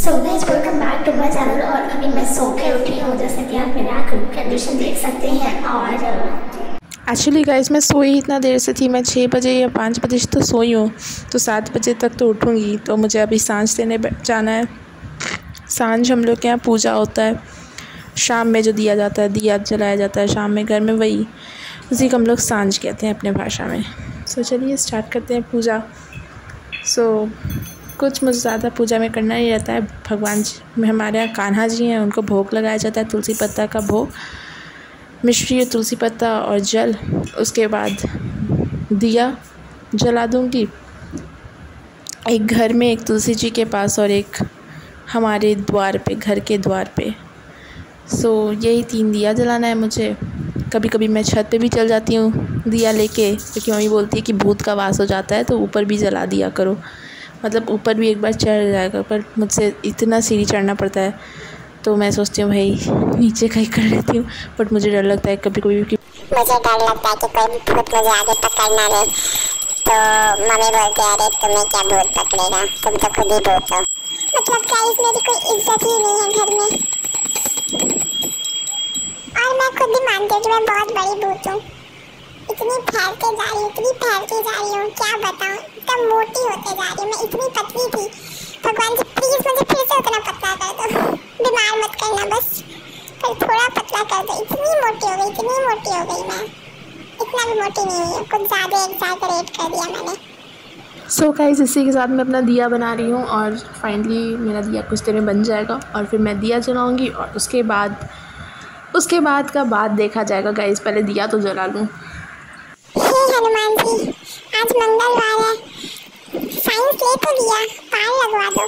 So guys welcome back to my channel. और अभी मैं सो के उठी हूँ, जैसे कि आप मेरा कंडीशन देख सकते हैं। और एक्चुअली गाइस मैं सोई इतना देर से थी, मैं 6 बजे या 5 बजे तो सोई हूँ, तो 7 बजे तक तो उठूँगी। तो मुझे अभी सांझ देने जाना है। सांझ हम लोग के यहाँ पूजा होता है, शाम में जो दिया जाता है, दिया जलाया जाता है शाम में घर में, वही उसी को हम लोग सांझ कहते हैं अपने भाषा में। सो चलिए स्टार्ट करते हैं पूजा। कुछ मुझे ज़्यादा पूजा में करना नहीं रहता है। भगवान जी हमारे यहाँ कान्हा जी हैं, उनको भोग लगाया जाता है, तुलसी पत्ता का भोग, मिश्री, तुलसी पत्ता और जल। उसके बाद दिया जला दूँगी, एक घर में, एक तुलसी जी के पास और एक हमारे द्वार पे, घर के द्वार पे। यही 3 दिया जलाना है मुझे। कभी कभी मैं छत पे भी चल जाती हूँ दिया लेके, क्योंकि मम्मी बोलती है कि भूत का वास हो जाता है, तो ऊपर भी जला दिया करो। मतलब ऊपर भी एक बार चढ़ जाएगा, पर मुझसे इतना सीढ़ी चढ़ना पड़ता है, तो मैं सोचती हूँ भाई नीचे कहीं कर लेती हूँ। बट मुझे डर लगता है कभी कभी, मुझे डर लगता है कि कोई भूत मुझे आगे पकड़ ना ले। तो मम्मी बोलती है अरे तुम्हें क्या भूत पकड़ेगा, तुम तो खुद ही भूत हो। मतलब गाइस मेरी कोई इज्जत ही नहीं है घर में, और मैं खुद ही मानती हूँ कि मैं बहुत बड़ी भूत हूँ। इतनी फैलते जा रही हूँ, क्या बताऊँ, एकदम मोटी होते जा रही हूँ। मैं इतनी पतली थी, भगवान जी प्लीज मुझे फिर से उतना पतला कर दो, बीमार मत करना बस, पर थोड़ा पतला कर दो। इतनी मोटी हो गई मैं, इतना भी मोटी नहीं हुई, कुछ ज़्यादा एक्सैजरेट कर दिया मैंने। गाइस इसी के साथ मैं अपना दिया बना रही हूँ, और फाइनली मेरा दिया कुछ देर में बन जाएगा, और फिर मैं दिया जलाऊँगी, और उसके बाद का बात देखा जाएगा। गाइस पहले दिया तो जला लूँ। हे हनुमान जी, आज मंगलवार है, साइंस ले तो लिया, पार लगवा दो,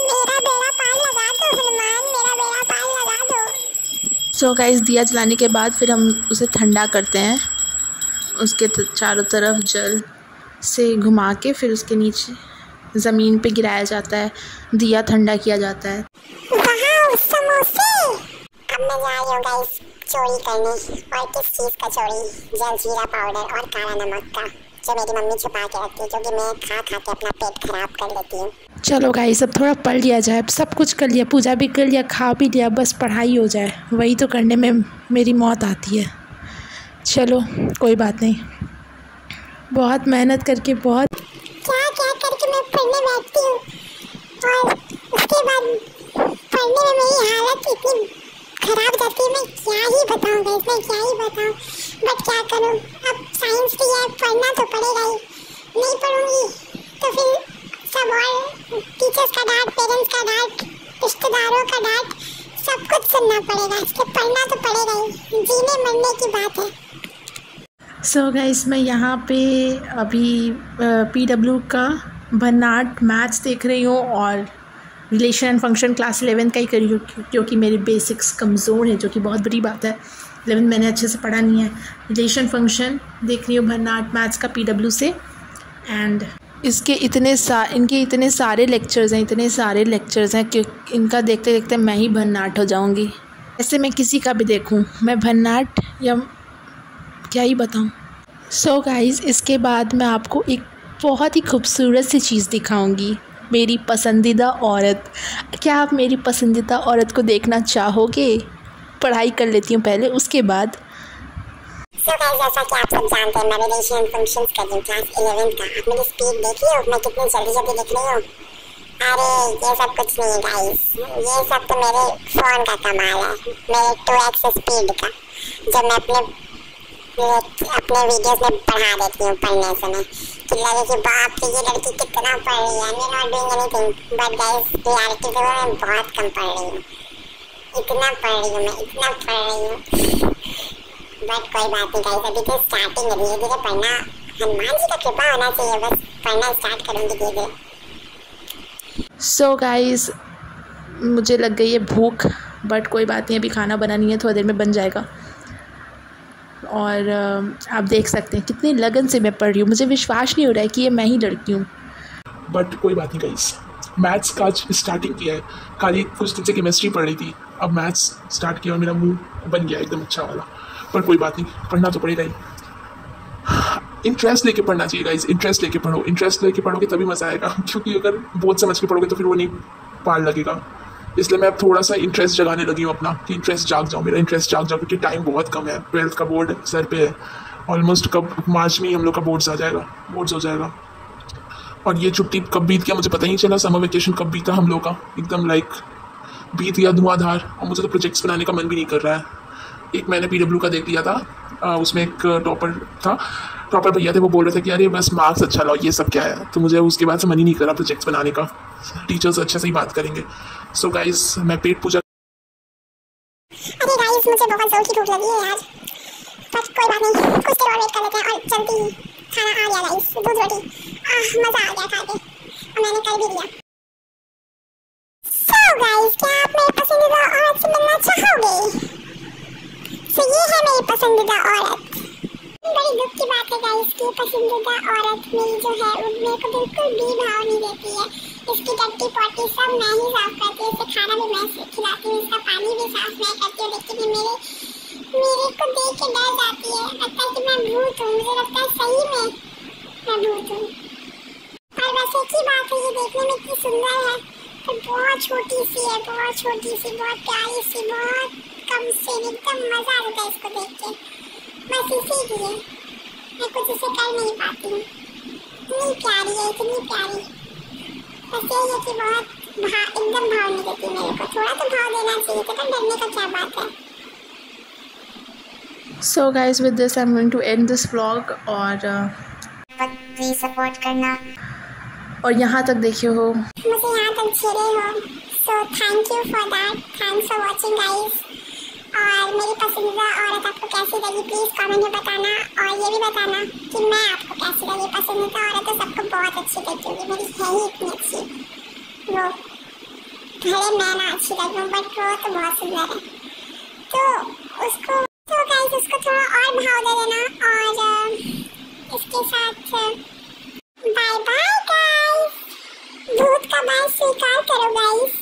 मेरा बेड़ा पार लगा दो हनुमान, मेरा बेड़ा पार लगा दो। गाइस दिया जलाने के बाद फिर हम उसे ठंडा करते हैं, उसके चारों तरफ जल से घुमा के फिर उसके नीचे ज़मीन पे गिराया जाता है, दिया ठंडा किया जाता है। वाह समोसे! अब मैं जा रही हूँ गाइस चोरी करने, और किस चीज़ का चोरी, जलजीरा पाउडर और काला नमक का, जो मेरी मम्मी छुपा के रखती है, क्योंकि मैं खा के अपना पेट खराब कर लेती हूँ। चलो गाइस अब थोड़ा पढ़ लिया जाए, सब कुछ कर लिया, पूजा भी कर लिया, खा भी लिया, बस पढ़ाई हो जाए, वही तो करने में मेरी मौत आती है। चलो कोई बात नहीं, बहुत मेहनत करके, बहुत क्या करके मैं पढ़ने बैठती हूँ, और उसके बाद पढ़ने में मेरी हालत इतनी खराब जाती है। मैं क्या ही बताऊँ बट क्या करूँ, अब साइंस की है, पढ़ना तो पड़ेगा ही, नहीं पढ़ूंगी तो फिर सब, और टीचर्स का डांट, पेरेंट्स का डांट, रिश्तेदारों का डांट, सब कुछ सुनना पड़ेगा, इसलिए पढ़ना तो पड़ेगा ही, जीने मरने की बात है। गाइस मैं यहाँ पे अभी PW का बनाट मैथ्स देख रही हूँ, और रिलेशन एंड फंक्शन क्लास 11 का ही करी हूँ, क्योंकि मेरी बेसिक्स कमज़ोर है, जो कि बहुत बड़ी बात है। 11 मैंने अच्छे से पढ़ा नहीं है। रिलेशन फंक्शन देख रही हूँ बनाट मैथ्स का PW से, एंड इनके इतने सारे लेक्चर्स हैं कि इनका देखते देखते मैं ही भन्नाट हो जाऊँगी। ऐसे मैं किसी का भी देखूँ मैं भन्नाट, या क्या ही बताऊँ। गाइस इसके बाद मैं आपको एक बहुत ही खूबसूरत सी चीज़ दिखाऊंगी, मेरी पसंदीदा औरत। क्या आप मेरी पसंदीदा औरत को देखना चाहोगे? पढ़ाई कर लेती हूँ पहले, उसके बाद। गाइस जैसा कि आप सब जानते हैं, मैं रिलेशन फंक्शंस कर रही हूँ क्लास 11 का। आप मेरी स्पीड देखिए, मैं कितनी जल्दी लिख रही हूँ। अरे ये सब कुछ नहीं है गाइस, ये सब तो मेरे फ़ोन का कमाल है, मेरे 2x स्पीड का, जब मैं अपने वीडियोस में बढ़ा देती हूँ पढ़ने समय, कि लगे कि बाप रे ये लड़की कितना पढ़ रही है, मैं not doing anything, but guys reality में मैं बहुत कम पढ़ रही हूँ, इतना पढ़ रही हूँ बट कोई बात नहीं गाइस, अभी तो स्टार्टिंग है, धीरे धीरे पढ़ना, हनुमान जी का कृपा होना चाहिए, बस पढ़ना स्टार्ट करूँगी धीरे धीरे। गाइस मुझे लग गई है भूख, बट कोई बात नहीं, अभी खाना बना नहीं है, थोड़ी देर में बन जाएगा। और आप देख सकते हैं कितनी लगन से मैं पढ़ रही हूँ, मुझे विश्वास नहीं हो रहा है कि ये मैं ही लड़की हूँ। बट कोई बात नहीं गाइस, मैथ्स का आज स्टार्टिंग किया है, खाली कुछ दिन से केमिस्ट्री पढ़ रही थी, अब मैथ्स स्टार्ट किया और मेरा मुंह बन गया एकदम अच्छा वाला। पर कोई बात नहीं, पढ़ना तो पड़ेगा ही। इंटरेस्ट लेके पढ़ना चाहिए गाइस, इंटरेस्ट लेके पढ़ो, इंटरेस्ट लेके पढ़ोगे तभी मज़ा आएगा, क्योंकि अगर बहुत समझ के पढ़ोगे तो फिर वो नहीं पार लगेगा। इसलिए मैं अब थोड़ा सा इंटरेस्ट जगाने लगी हूँ अपना, कि इंटरेस्ट जाग जाओ, मेरा इंटरेस्ट जाग जाओ, क्योंकि टाइम बहुत कम है। 12th का बोर्ड सर पे है ऑलमोस्ट, कब मार्च में ही हम लोग का बोर्ड्स हो जाएगा। और ये छुट्टी कब बीत गया मुझे पता ही नहीं चला, समर वेकेशन कब बीता हम लोग का, एकदम लाइक बीत गया धुआंधार। और मुझे तो प्रोजेक्ट्स बनाने का मन भी नहीं कर रहा है। एक मैंने PW का देख लिया था, उसमें एक टॉपर भैया थे, वो बोल रहे थे कि अरे बस मार्क्स अच्छा लाओ, ये सब क्या है। तो मुझे उसके बाद से मन ही नहीं करा प्रोजेक्ट्स बनाने का, टीचर्स अच्छे से ही बात करेंगे। सो गाइस मैं पेट पूजा। अरे गाइस मुझे बहुत जोर की भूख लगी है यार, पर कोई बात नहीं, कुछ देर और वेट कर लेते हैं। और जल्दी खाना आ गया गाइस, दूध रोटी, मज़ा आ गया खा के, और मैंने कर भी दिया। सो गाइस क्या आप मेरी पसंदीदा औरत से मिलना चाहोगे? तो ये है मेरी पसंदीदा औरत। बड़ी दुख की बात है गाइस कि पसंदीदा औरत मेरी जो है वो मेरे को बिल्कुल भी भाव नहीं देती है। इसकी टट्टी पॉटी सब मैं ही साफ करती हूँ, इसे खाना भी मैं खिलाती हूँ, इसका पानी भी साफ मैं करती हूँ, लेकिन ये मेरे को देख के डर जाती है, लगता है कि मैं भूत हूँ, मुझे लगता है सही में मैं भूत हूँ। पर वैसे की बात है, ये देखने में इतनी सुंदर है, पर बहुत छोटी सी है, बहुत छोटी सी, बहुत प्यारी सी, बहुत कम से एकदम मज़ा आता है इसको देख के। बस इसीलिए मैं कुछ इसे कर नहीं पाती हूँ, इतनी प्यारी है, इतनी प्यारी। बस यही है कि बहुत एकदम भाव नहीं देती मेरे को, थोड़ा तो भाव देना चाहिए था, डरने का क्या बात है। So guys, with this I'm going to end this vlog। और प्लीज सपोर्ट करना, और यहाँ तक देखे हो, मुझे यहाँ तक छेड़े हो, so thank you for that, thanks for watching guys. और मेरी पसंदीदा औरत आपको कैसी लगी प्लीज़ कमेंट में बताना, और ये भी बताना कि मैं आपको कैसी लगी। पसंदीदा औरत तो सबको बहुत अच्छी लगी होगी, मेरी है ही इतनी अच्छी, वो भले मैं ना अच्छी लगी हूँ बट वो तो बहुत सुंदर है, तो उसको तो गाइस उसको थोड़ा और भाव दे देना। और इसके साथ बाय बाय गाइस, भूत का बाय स्वीकार करो गाइस।